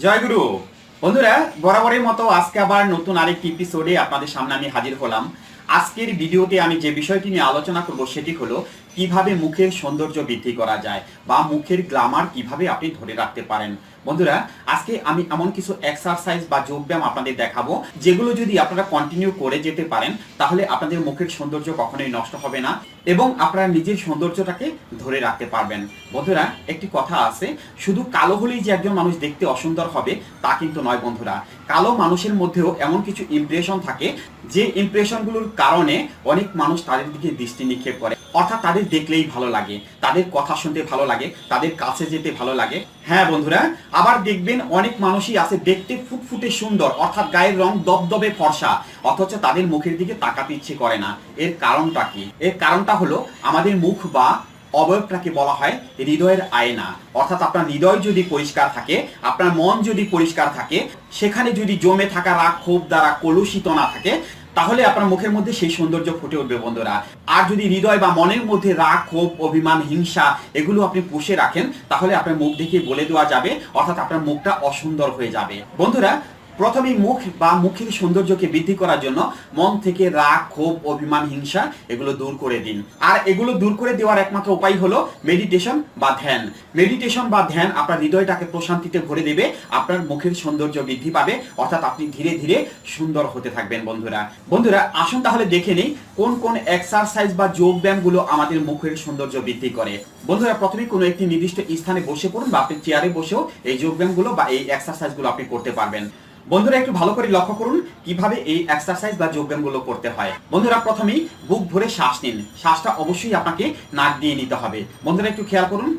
জয়গুরু। বন্ধুরা, বরাবরের মতো আজকে আবার নতুন আরেকটি এপিসোডে আপনাদের সামনে আমি হাজির হলাম। আজকের ভিডিওতে আমি যে বিষয়টি নিয়ে আলোচনা করব সেটি হলো কিভাবে মুখের সৌন্দর্য বৃদ্ধি করা যায় বা মুখের গ্ল্যামার কিভাবে আপনি ধরে রাখতে পারেন। বন্ধুরা, আজকে আমি এমন কিছু এক্সারসাইজ বা যোগব্যায়াম আপনাদের দেখাবো যেগুলো যদি আপনারা কন্টিনিউ করে যেতে পারেন তাহলে আপনাদের মুখের সৌন্দর্য কখনোই নষ্ট হবে না এবং আপনারা নিজের সৌন্দর্যটাকে ধরে রাখতে পারবেন। বন্ধুরা, একটি কথা আছে, শুধু কালো হলেই যে একজন মানুষ দেখতে অসুন্দর হবে তা কিন্তু নয়। বন্ধুরা, কালো মানুষের মধ্যেও এমন কিছু ইমপ্রেশন থাকে যে ইমপ্রেশনগুলোর কারণে অনেক মানুষ তাদের দিকে দৃষ্টি নিক্ষেপ করে, অর্থাৎ তাদের দেখলেই ভালো লাগে, তাদের কথা শুনতে ভালো লাগে, তাদের কাছে যেতে ভালো লাগে। হ্যাঁ বন্ধুরা, আবার দেখবেন অনেক মানুষই আছে দেখতে ফুটফুটে সুন্দর, অর্থাৎ গায়ের রং দবদবে ফর্সা, অথচ তাদের মুখের দিকে তাকাতে ইচ্ছে করে না। এর কারণটা কি? এর কারণটা হলো আমাদের মুখ বা অবয়বটাকে বলা হয় হৃদয়ের আয়না। অর্থাৎ আপনার হৃদয় যদি পরিষ্কার থাকে, আপনার মন যদি পরিষ্কার থাকে, সেখানে যদি জমে থাকা রাগ ক্ষোভ দ্বারা কলুষিত না থাকে, তাহলে আপনার মুখের মধ্যে সেই সৌন্দর্য ফুটে উঠবে বন্ধুরা। আর যদি হৃদয় বা মনের মধ্যে রাগ ক্ষোভ অভিমান হিংসা এগুলো আপনি পুষে রাখেন, তাহলে আপনার মুখ দেখে বলে দেওয়া যাবে, অর্থাৎ আপনার মুখটা অসুন্দর হয়ে যাবে। বন্ধুরা, প্রথমেই মুখ বা মুখের সৌন্দর্যকে বৃদ্ধি করার জন্য মন থেকে রাগ ক্ষোভ অভিমান হিংসা এগুলো দূর করে দিন। আর এগুলো দূর করে দেওয়ার একমাত্র উপায় হলো মেডিটেশন বা ধ্যান। মেডিটেশন বা ধ্যান আপনার হৃদয়টাকে প্রশান্তিতে ভরে দেবে, আপনার মুখের সৌন্দর্য বৃদ্ধি পাবে, অর্থাৎ আপনি ধীরে ধীরে সুন্দর হতে থাকবেন। বন্ধুরা বন্ধুরা আসুন তাহলে দেখে নেই কোন কোন এক্সারসাইজ বা যোগ ব্যায়ামগুলো আমাদের মুখের সৌন্দর্য বৃদ্ধি করে। বন্ধুরা, প্রথমে কোনো একটি নির্দিষ্ট স্থানে বসে পড়ুন বা আপনি চেয়ারে বসেও এই যোগ ব্যায়ামগুলো বা এই এক্সারসাইজগুলো আপনি করতে পারবেন। বন্ধুরা, একটু ভালো করে লক্ষ্য করুন কিভাবে এই এক্সারসাইজ বা যোগব্যায়ামগুলো করতে হয়। বন্ধুরা, প্রথমেই বুক ভরে শ্বাস নিন। শ্বাসটা অবশ্যই আপনাকে নাক দিয়ে নিতে হবে। বন্ধুরা, একটু খেয়াল করুন।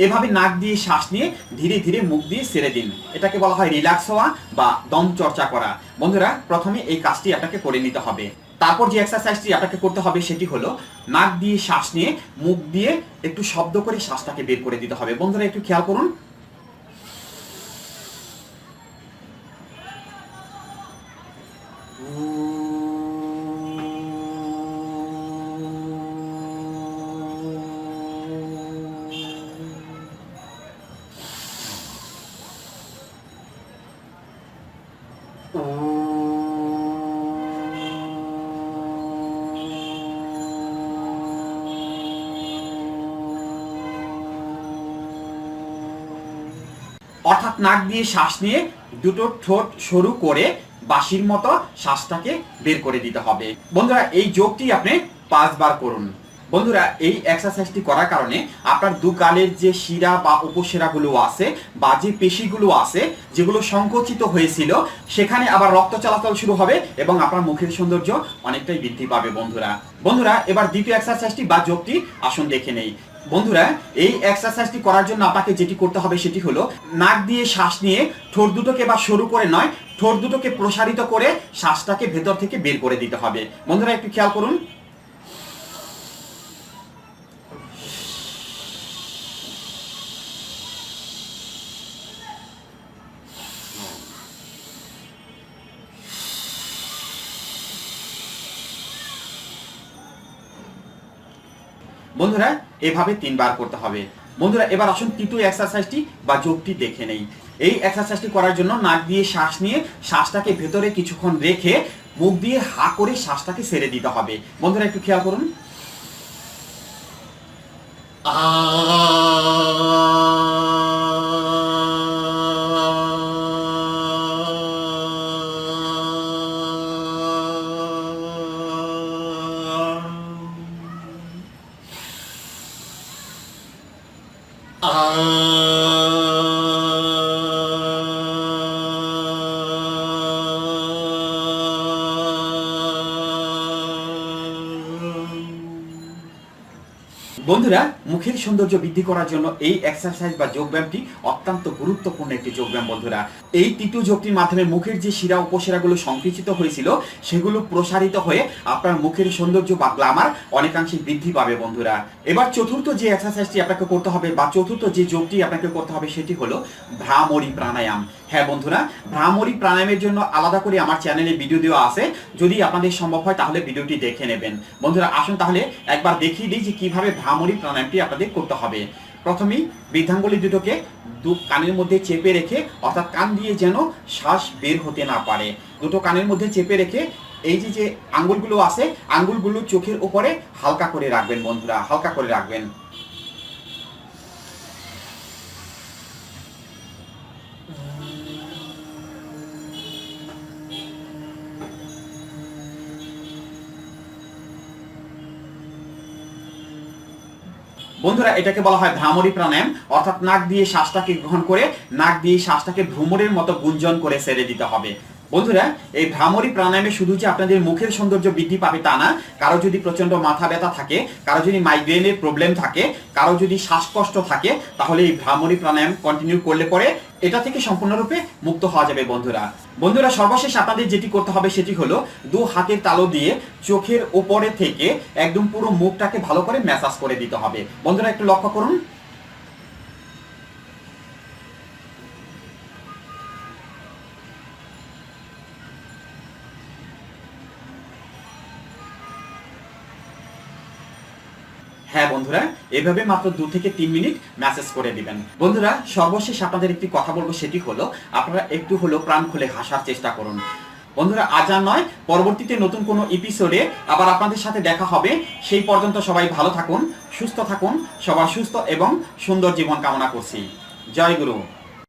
এভাবে নাক দিয়ে শ্বাস নিয়ে ধীরে ধীরে মুখ দিয়ে ছেড়ে দিন। এটাকে বলা হয় রিল্যাক্স হওয়া বা দম চর্চা করা। বন্ধুরা, প্রথমে এই কাজটি আপনাকে করে নিতে হবে। তারপর যে এক্সারসাইজটি আপনাকে করতে হবে সেটি হলো নাক দিয়ে শ্বাস নিয়ে মুখ দিয়ে একটু শব্দ করে শ্বাসটাকে বের করে দিতে হবে। বন্ধুরা, একটু খেয়াল করুন। অর্থাৎ নাক দিয়ে শ্বাস নিয়ে দুটো ঠোঁট সরু করে বাঁশির মতো শ্বাসটাকে বের করে দিতে হবে। বন্ধুরা, এই যোগটি আপনি 5 বার করুন। বন্ধুরা, এই এক্সারসাইজটি করার কারণে আপনার দু গালের যে শিরা বা উপশিরাগুলো আছে বা যে পেশিগুলো আছে যেগুলো সংকুচিত হয়েছিল সেখানে আবার রক্ত চলাচল শুরু হবে এবং আপনার মুখের সৌন্দর্য অনেকটাই বৃদ্ধি পাবে। বন্ধুরা বন্ধুরা এবার দ্বিতীয় এক্সারসাইজটি বা যোগটি আসুন দেখে নেই। বন্ধুরা, এই এক্সারসাইজটি করার জন্য আপনাকে যেটি করতে হবে সেটি হলো নাক দিয়ে শ্বাস নিয়ে ঠোঁট দুটোকে বা সরু করে নয়, ঠোঁট দুটোকে প্রসারিত করে শ্বাসটাকে ভেতর থেকে বের করে দিতে হবে। বন্ধুরা, একটু খেয়াল করুন। বন্ধুরা, এভাবে 3 বার করতে হবে। বন্ধুরা, এবার আসুন তৃতীয় এক্সারসাইজটি বা যোগটি দেখে নেই। এই এক্সারসাইজটি করার জন্য নাক দিয়ে শ্বাস নিয়ে শ্বাসটাকে ভেতরে কিছুক্ষণ রেখে মুখ দিয়ে হা করে শ্বাসটাকে ছেড়ে দিতে হবে। বন্ধুরা, একটু খেয়াল করুন। বন্ধুরা, মুখের সৌন্দর্য বৃদ্ধি করার জন্য এই এক্সারসাইজ বা যোগব্যায়ামটি অত্যন্ত গুরুত্বপূর্ণ একটি যোগব্যায়াম বন্ধুরা। এই তৃতীয় যোগটির মাধ্যমে মুখের যে শিরা উপশিরাগুলো সংকুচিত হয়েছিল সেগুলো প্রসারিত হয়ে আপনার মুখের সৌন্দর্য বা গ্ল্যামার অনেকাংশে বৃদ্ধি পাবে বন্ধুরা। এবার চতুর্থ যে এক্সারসাইজটি আপনাকে করতে হবে বা চতুর্থ যে যোগটি আপনাকে করতে হবে সেটি হলো ভ্রামরী প্রাণায়াম। হ্যাঁ বন্ধুরা, ভ্রামরী প্রাণায়ামের জন্য আলাদা করে আমার চ্যানেলে ভিডিও দেওয়া আছে, যদি আপনাদের সম্ভব হয় তাহলে ভিডিওটি দেখে নেবেন। বন্ধুরা আসুন তাহলে একবার দেখিয়ে দিই যে কিভাবে ভ্রামরী প্রাণায়ামটি আপনাদের করতে হবে। প্রথমেই বৃদ্ধাঙ্গুলি দুটোকে কানের মধ্যে চেপে রেখে, অর্থাৎ কান দিয়ে যেন শ্বাস বের হতে না পারে, দুটো কানের মধ্যে চেপে রেখে এই যে আঙ্গুলগুলো আছে আঙ্গুলগুলো চোখের উপরে হালকা করে রাখবেন বন্ধুরা, হালকা করে রাখবেন। বন্ধুরা এটাকে বলা হয় ভ্রামরী প্রাণায়াম, অর্থাৎ নাক দিয়ে শ্বাসটাকে গ্রহণ করে নাক দিয়ে শ্বাসটাকে ভ্রমরের মতো গুঞ্জন করে ছেড়ে দিতে হবে। বন্ধুরা এই ভ্রামরী প্রাণায়ামে শুধু যে আপনাদের মুখের সৌন্দর্য বৃদ্ধি পাবে তা না, কারো যদি প্রচন্ড মাথা ব্যথা থাকে, কারো যদি মাইগ্রেনের প্রবলেম থাকে, কারো যদি শ্বাসকষ্ট থাকে, তাহলে এই ভ্রামরী প্রাণায়াম কন্টিনিউ করলে পরে এটা থেকে সম্পূর্ণরূপে মুক্ত হওয়া যাবে বন্ধুরা। বন্ধুরা সর্বশেষ আপনাদের যেটি করতে হবে সেটি হলো দু হাতের তালু দিয়ে চোখের উপরে থেকে একদম পুরো মুখটাকে ভালো করে ম্যাসাজ করে দিতে হবে। বন্ধুরা একটু লক্ষ্য করুন। হ্যাঁ বন্ধুরা, এভাবে মাত্র 2 থেকে 3 মিনিট ম্যাসেজ করে দিবেন। বন্ধুরা সর্বশেষ আপনাদের একটি কথা বলবো, সেটি হলো আপনারা একটু হলো প্রাণ খুলে হাসার চেষ্টা করুন। বন্ধুরা আজ আর নয়, পরবর্তীতে নতুন কোনো এপিসোডে আবার আপনাদের সাথে দেখা হবে। সেই পর্যন্ত সবাই ভালো থাকুন, সুস্থ থাকুন, সবার সুস্থ এবং সুন্দর জীবন কামনা করছি। জয় গুরু।